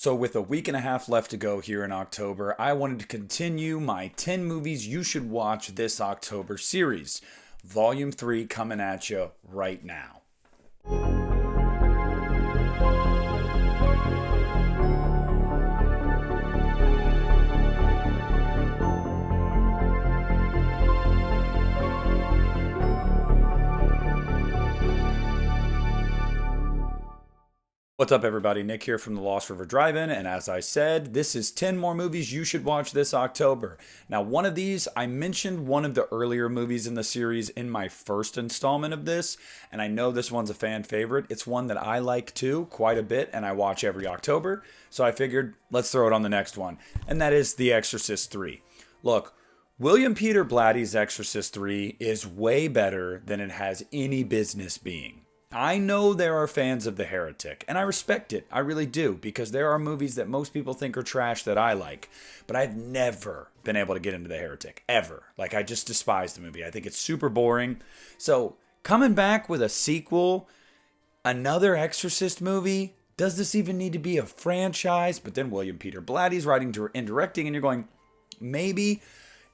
So, with a week and a half left to go here in October, I wanted to continue my 10 movies you should watch this October series. Volume 3 coming at you right now. What's up, everybody? Nick here from the Lost River Drive-In, and as I said, this is 10 more movies you should watch this October. Now, one of these, I mentioned one of the earlier movies in the series in my first installment of this, and I know this one's a fan favorite. It's one that I like too, quite a bit, and I watch every October, so I figured, let's throw it on the next one, and that is The Exorcist III. Look, William Peter Blatty's Exorcist III is way better than it has any business being. I know there are fans of The Heretic, and I respect it. I really do, because there are movies that most people think are trash that I like. But I've never been able to get into The Heretic, ever. Like, I just despise the movie. I think it's super boring. So, coming back with a sequel, another Exorcist movie, does this even need to be a franchise? But then William Peter Blatty's writing and directing, and you're going, maybe.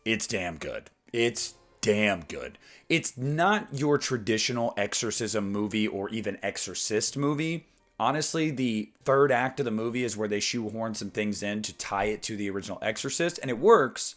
It's damn good. It's damn good. It's not your traditional exorcism movie or even exorcist movie. Honestly, the third act of the movie is where they shoehorn some things in to tie it to the original Exorcist, and it works,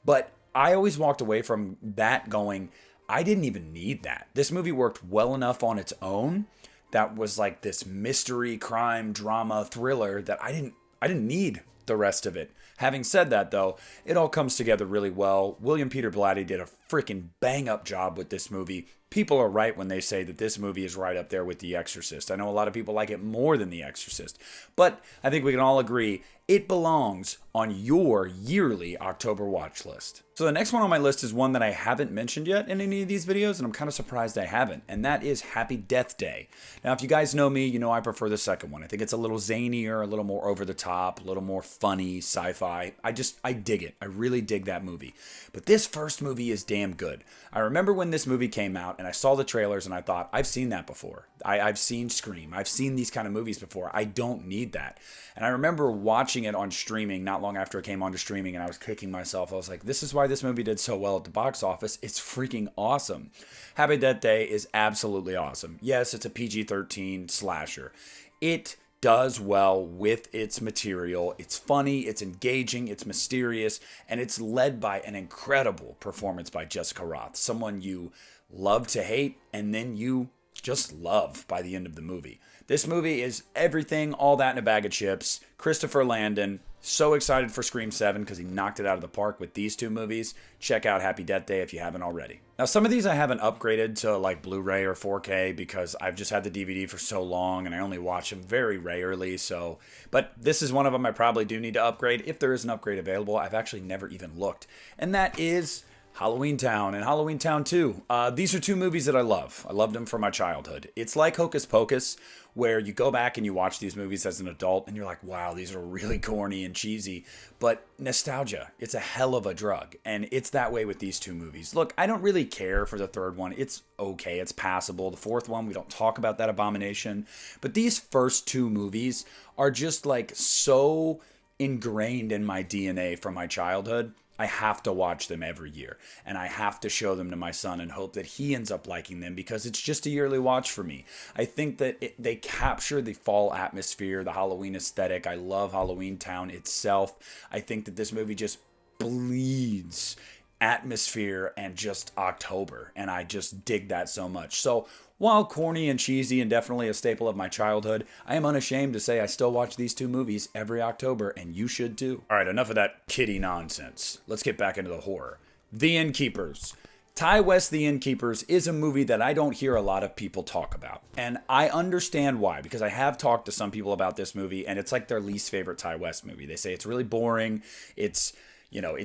but I always walked away from that going, I didn't even need that. This movie worked well enough on its own. That was like this mystery, crime, drama, thriller that I didn't need the rest of it. Having said that, though, it all comes together really well. William Peter Blatty did a freaking bang-up job with this movie. People are right when they say that this movie is right up there with The Exorcist. I know a lot of people like it more than The Exorcist, but I think we can all agree it belongs on your yearly October watch list. So the next one on my list is one that I haven't mentioned yet in any of these videos, and I'm kind of surprised I haven't, and that is Happy Death Day. Now, if you guys know me, you know I prefer the second one. I think it's a little zanier, a little more over the top, a little more funny, sci-fi. I dig it. I really dig that movie. But this first movie is damn good. I remember when this movie came out, and I saw the trailers, and I thought, I've seen that before. I've seen Scream. I've seen these kind of movies before. I don't need that. And I remember watching it on streaming not long after it came onto streaming, and I was kicking myself. I was like, this is why this movie did so well at the box office. It's freaking awesome. Happy Death Day is absolutely awesome. Yes, it's a PG-13 slasher. It does well with its material. It's funny, it's engaging, it's mysterious, and it's led by an incredible performance by Jessica Rothe, someone you love to hate, and then you just love by the end of the movie. This movie is everything, all that in a bag of chips. Christopher Landon, so excited for Scream 7 because he knocked it out of the park with these two movies. Check out Happy Death Day if you haven't already. Now, some of these I haven't upgraded to like Blu-ray or 4K because I've just had the DVD for so long and I only watch them very rarely. But this is one of them I probably do need to upgrade if there is an upgrade available. I've actually never even looked. And that is Halloween Town and Halloween Town 2. These are two movies that I love. I loved them from my childhood. It's like Hocus Pocus, where you go back and you watch these movies as an adult and you're like, wow, these are really corny and cheesy. But nostalgia, it's a hell of a drug. And it's that way with these two movies. Look, I don't really care for the third one. It's okay, it's passable. The fourth one, we don't talk about that abomination. But these first two movies are just like so ingrained in my DNA from my childhood. I have to watch them every year, and I have to show them to my son and hope that he ends up liking them because it's just a yearly watch for me. I think that they capture the fall atmosphere, the Halloween aesthetic. I love Halloween Town itself. I think that this movie just bleeds atmosphere and just October, and I just dig that so much. So while corny and cheesy and definitely a staple of my childhood, I am unashamed to say I still watch these two movies every October, and you should too. All right, enough of that kiddie nonsense. Let's get back into the horror. The Innkeepers. Ty West, The Innkeepers is a movie that I don't hear a lot of people talk about. And I understand why, because I have talked to some people about this movie, and it's like their least favorite Ty West movie. They say it's really boring. It's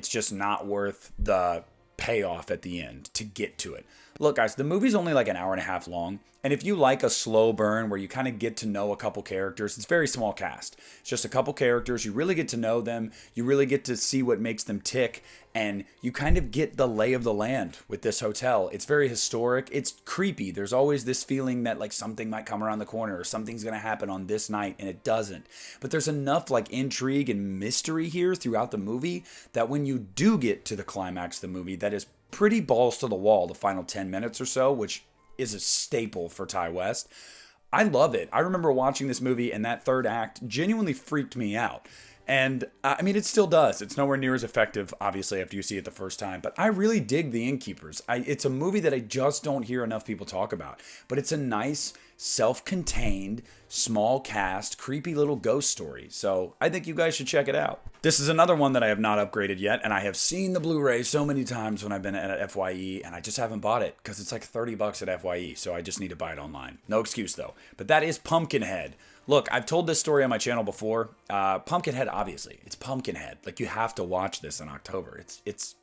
just not worth the payoff at the end to get to it. Look, guys, the movie's only like an hour and a half long, And if you like a slow burn where you kind of get to know a couple characters, it's very small cast. It's just a couple characters. You really get to know them. You really get to see what makes them tick. And you kind of get the lay of the land with this hotel. It's very historic. It's creepy. There's always this feeling that like something might come around the corner or something's going to happen on this night, and it doesn't. But there's enough like intrigue and mystery here throughout the movie that when you do get to the climax of the movie, that is pretty balls to the wall, the final 10 minutes or so, which is a staple for Ty West. I love it. I remember watching this movie and that third act genuinely freaked me out. And I mean, it still does. It's nowhere near as effective, obviously, after you see it the first time. But I really dig The Innkeepers. It's a movie that I just don't hear enough people talk about. But it's a nice, self-contained, small cast, creepy little ghost story. So I think you guys should check it out. This is another one that I have not upgraded yet. And I have seen the Blu-ray so many times when I've been at FYE. And I just haven't bought it because it's like $30 at FYE. So I just need to buy it online. No excuse, though. But that is Pumpkinhead. Look, I've told this story on my channel before. Pumpkinhead, obviously, it's Pumpkinhead. Like, you have to watch this in October. It's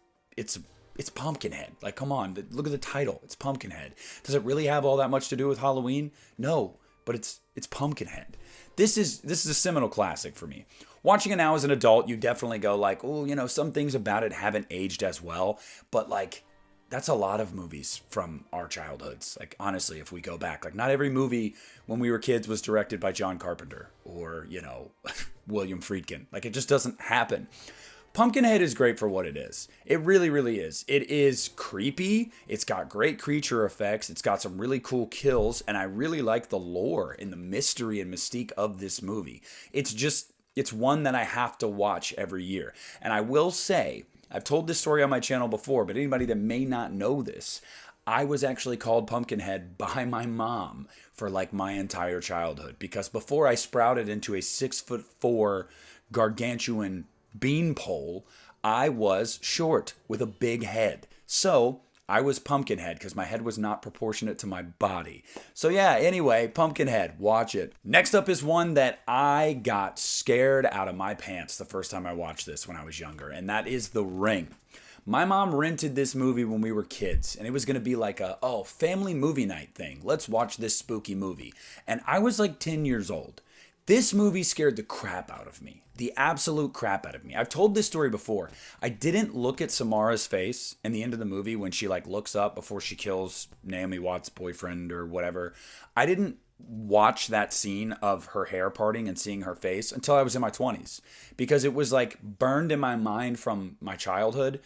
Pumpkinhead. Like, come on, look at the title. It's Pumpkinhead. Does it really have all that much to do with Halloween? No, but it's Pumpkinhead. This is a seminal classic for me. Watching it now as an adult, you definitely go like, oh, you know, some things about it haven't aged as well, but like, that's a lot of movies from our childhoods. Like, honestly, if we go back, like, not every movie when we were kids was directed by John Carpenter or, you know, William Friedkin. Like, it just doesn't happen. Pumpkinhead is great for what it is. It really, really is. It is creepy. It's got great creature effects. It's got some really cool kills. And I really like the lore and the mystery and mystique of this movie. It's one that I have to watch every year. And I will say, I've told this story on my channel before, but anybody that may not know this, I was actually called Pumpkinhead by my mom for like my entire childhood, because before I sprouted into a 6'4" gargantuan beanpole, I was short with a big head. So I was Pumpkinhead because my head was not proportionate to my body. So yeah, anyway, Pumpkinhead, watch it. Next up is one that I got scared out of my pants the first time I watched this when I was younger, and that is The Ring. My mom rented this movie when we were kids, and it was going to be like a, family movie night thing. Let's watch this spooky movie. And I was like 10 years old. This movie scared the crap out of me. The absolute crap out of me. I've told this story before. I didn't look at Samara's face in the end of the movie when she like looks up before she kills Naomi Watts' boyfriend or whatever. I didn't watch that scene of her hair parting and seeing her face until I was in my 20s, because it was like burned in my mind from my childhood.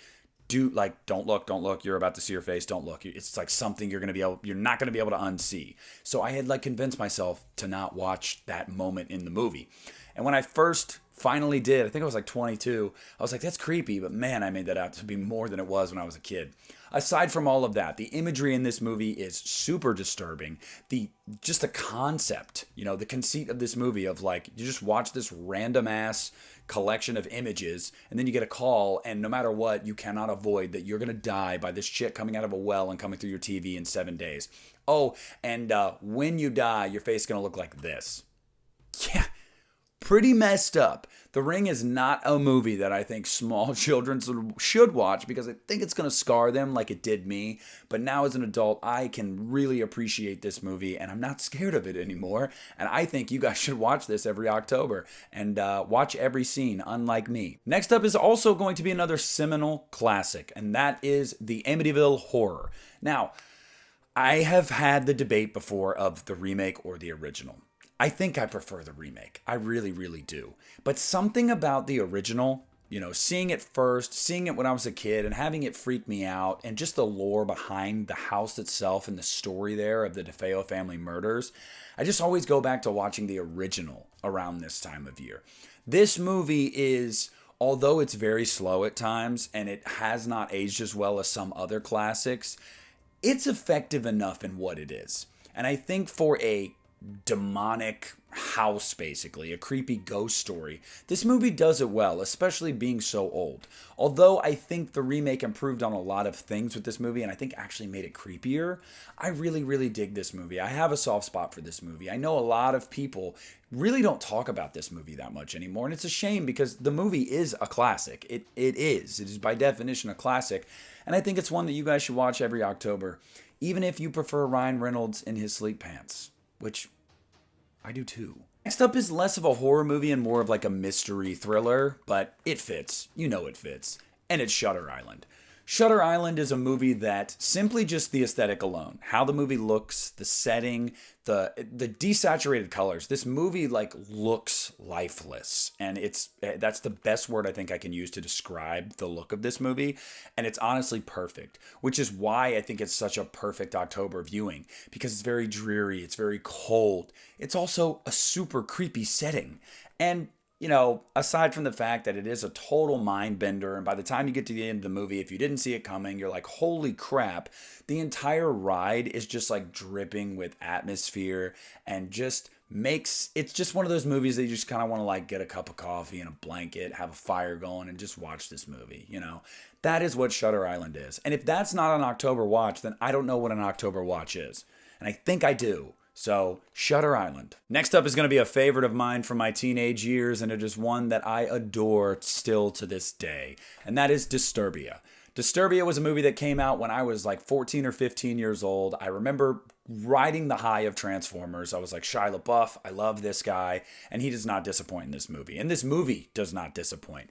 Don't look, you're about to see her face, don't look. It's like something you're not going to be able to unsee. So I had like convinced myself to not watch that moment in the movie. And when I first finally did, I think I was like 22, I was like, that's creepy, but man, I made that out to be more than it was when I was a kid. Aside from all of that, the imagery in this movie is super disturbing. Just the concept, you know, the conceit of this movie of like, you just watch this random ass collection of images and then you get a call, and no matter what, you cannot avoid that you're going to die by this shit coming out of a well and coming through your TV in 7 days. Oh, and when you die, your face is going to look like this. Yeah. Pretty messed up. The Ring is not a movie that I think small children should watch, because I think it's going to scar them like it did me. But now as an adult, I can really appreciate this movie, and I'm not scared of it anymore. And I think you guys should watch this every October and watch every scene, unlike me. Next up is also going to be another seminal classic, and that is the Amityville Horror. Now, I have had the debate before of the remake or the original. I think I prefer the remake. I really, really do. But something about the original, you know, seeing it first, seeing it when I was a kid and having it freak me out, and just the lore behind the house itself and the story there of the DeFeo family murders, I just always go back to watching the original around this time of year. This movie is, although it's very slow at times and it has not aged as well as some other classics, it's effective enough in what it is. And I think for a demonic house, basically a creepy ghost story, this movie does it well, especially being so old. Although I think the remake improved on a lot of things with this movie, and I think actually made it creepier, I really, really dig this movie. I have a soft spot for this movie. I know a lot of people really don't talk about this movie that much anymore, and it's a shame, because the movie is a classic. It is by definition a classic, and I think it's one that you guys should watch every October. even if you prefer Ryan Reynolds in his sleep pants, which I do too. Next up is less of a horror movie and more of like a mystery thriller, but it fits. You know it fits. And it's Shudder Island. Shudder Island is a movie that simply just the aesthetic alone, how the movie looks, the setting, the desaturated colors. This movie like looks lifeless, and that's the best word I think I can use to describe the look of this movie, and it's honestly perfect, which is why I think it's such a perfect October viewing, because it's very dreary, it's very cold. It's also a super creepy setting. And you know, aside from the fact that it is a total mind bender, and by the time you get to the end of the movie, if you didn't see it coming, you're like, holy crap, the entire ride is just like dripping with atmosphere and just it's just one of those movies that you just kind of want to like get a cup of coffee and a blanket, have a fire going, and just watch this movie, you know? That is what Shudder Island is. And if that's not an October watch, then I don't know what an October watch is. And I think I do. So, Shudder Island. Next up is going to be a favorite of mine from my teenage years, and it is one that I adore still to this day, and that is Disturbia. Disturbia was a movie that came out when I was like 14 or 15 years old. I remember riding the high of Transformers. I was like, Shia LaBeouf, I love this guy, and he does not disappoint in this movie. And this movie does not disappoint.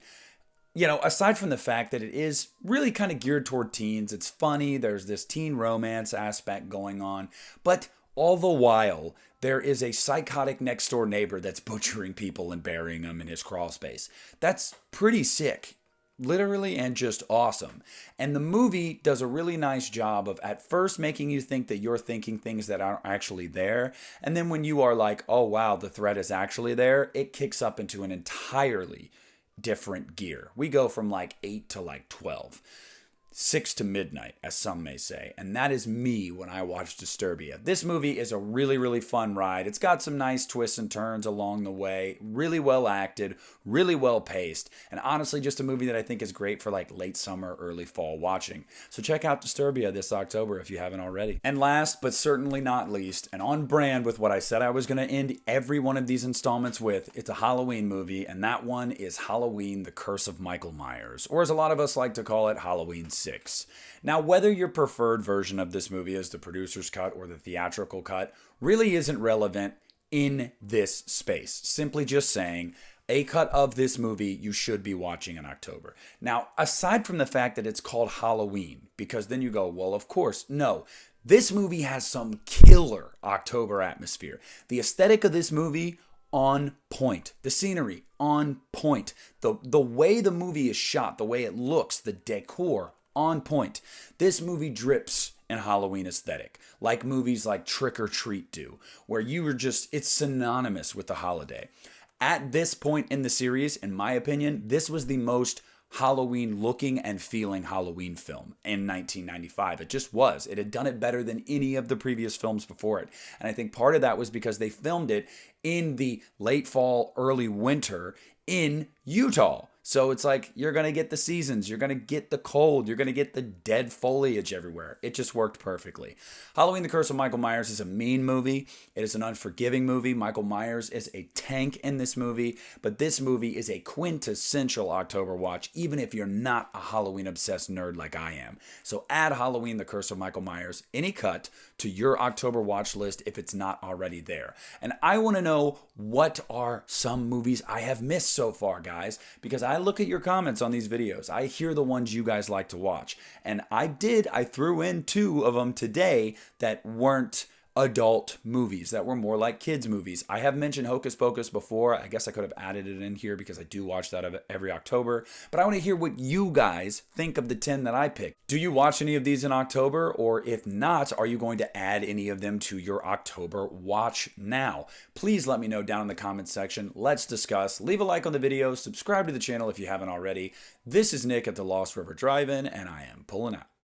You know, aside from the fact that it is really kind of geared toward teens, it's funny, there's this teen romance aspect going on, but all the while, there is a psychotic next door neighbor that's butchering people and burying them in his crawl space. That's pretty sick, literally, and just awesome. And the movie does a really nice job of at first making you think that you're thinking things that aren't actually there. And then when you are like, oh wow, the threat is actually there, it kicks up into an entirely different gear. We go from like 8 to like 12. 6 to midnight, as some may say. And that is me when I watch Disturbia. This movie is a really, really fun ride. It's got some nice twists and turns along the way. Really well acted, really well paced, and honestly just a movie that I think is great for like late summer, early fall watching. So check out Disturbia this October if you haven't already. And last, but certainly not least, and on brand with what I said I was going to end every one of these installments with, it's a Halloween movie, and that one is Halloween: The Curse of Michael Myers, or as a lot of us like to call it, Halloween 6. Now, whether your preferred version of this movie is the producer's cut or the theatrical cut really isn't relevant in this space. Simply just saying, a cut of this movie you should be watching in October. Now, aside from the fact that it's called Halloween, because then you go, well, of course, no. This movie has some killer October atmosphere. The aesthetic of this movie, on point. The scenery, on point. The way the movie is shot, the way it looks, the decor, on point. This movie drips in Halloween aesthetic, like movies like Trick or Treat do, where it's synonymous with the holiday. At this point in the series, in my opinion, this was the most Halloween looking and feeling Halloween film in 1995. It just was. It had done it better than any of the previous films before it. And I think part of that was because they filmed it in the late fall, early winter in Utah. So it's like, you're going to get the seasons, you're going to get the cold, you're going to get the dead foliage everywhere. It just worked perfectly. Halloween: The Curse of Michael Myers is a mean movie. It is an unforgiving movie. Michael Myers is a tank in this movie, but this movie is a quintessential October watch, even if you're not a Halloween-obsessed nerd like I am. So add Halloween: The Curse of Michael Myers, any cut, to your October watch list if it's not already there. And I want to know, what are some movies I have missed so far, guys? Because I look at your comments on these videos. I hear the ones you guys like to watch. And I threw in 2 of them today that weren't adult movies, that were more like kids movies. I have mentioned Hocus Pocus before. I guess I could have added it in here because I do watch that every October. But I want to hear what you guys think of the 10 that I picked. Do you watch any of these in October? Or if not, are you going to add any of them to your October watch now? Please let me know down in the comments section. Let's discuss. Leave a like on the video. Subscribe to the channel if you haven't already. This is Nick at the Lost River Drive-In, and I am pulling out.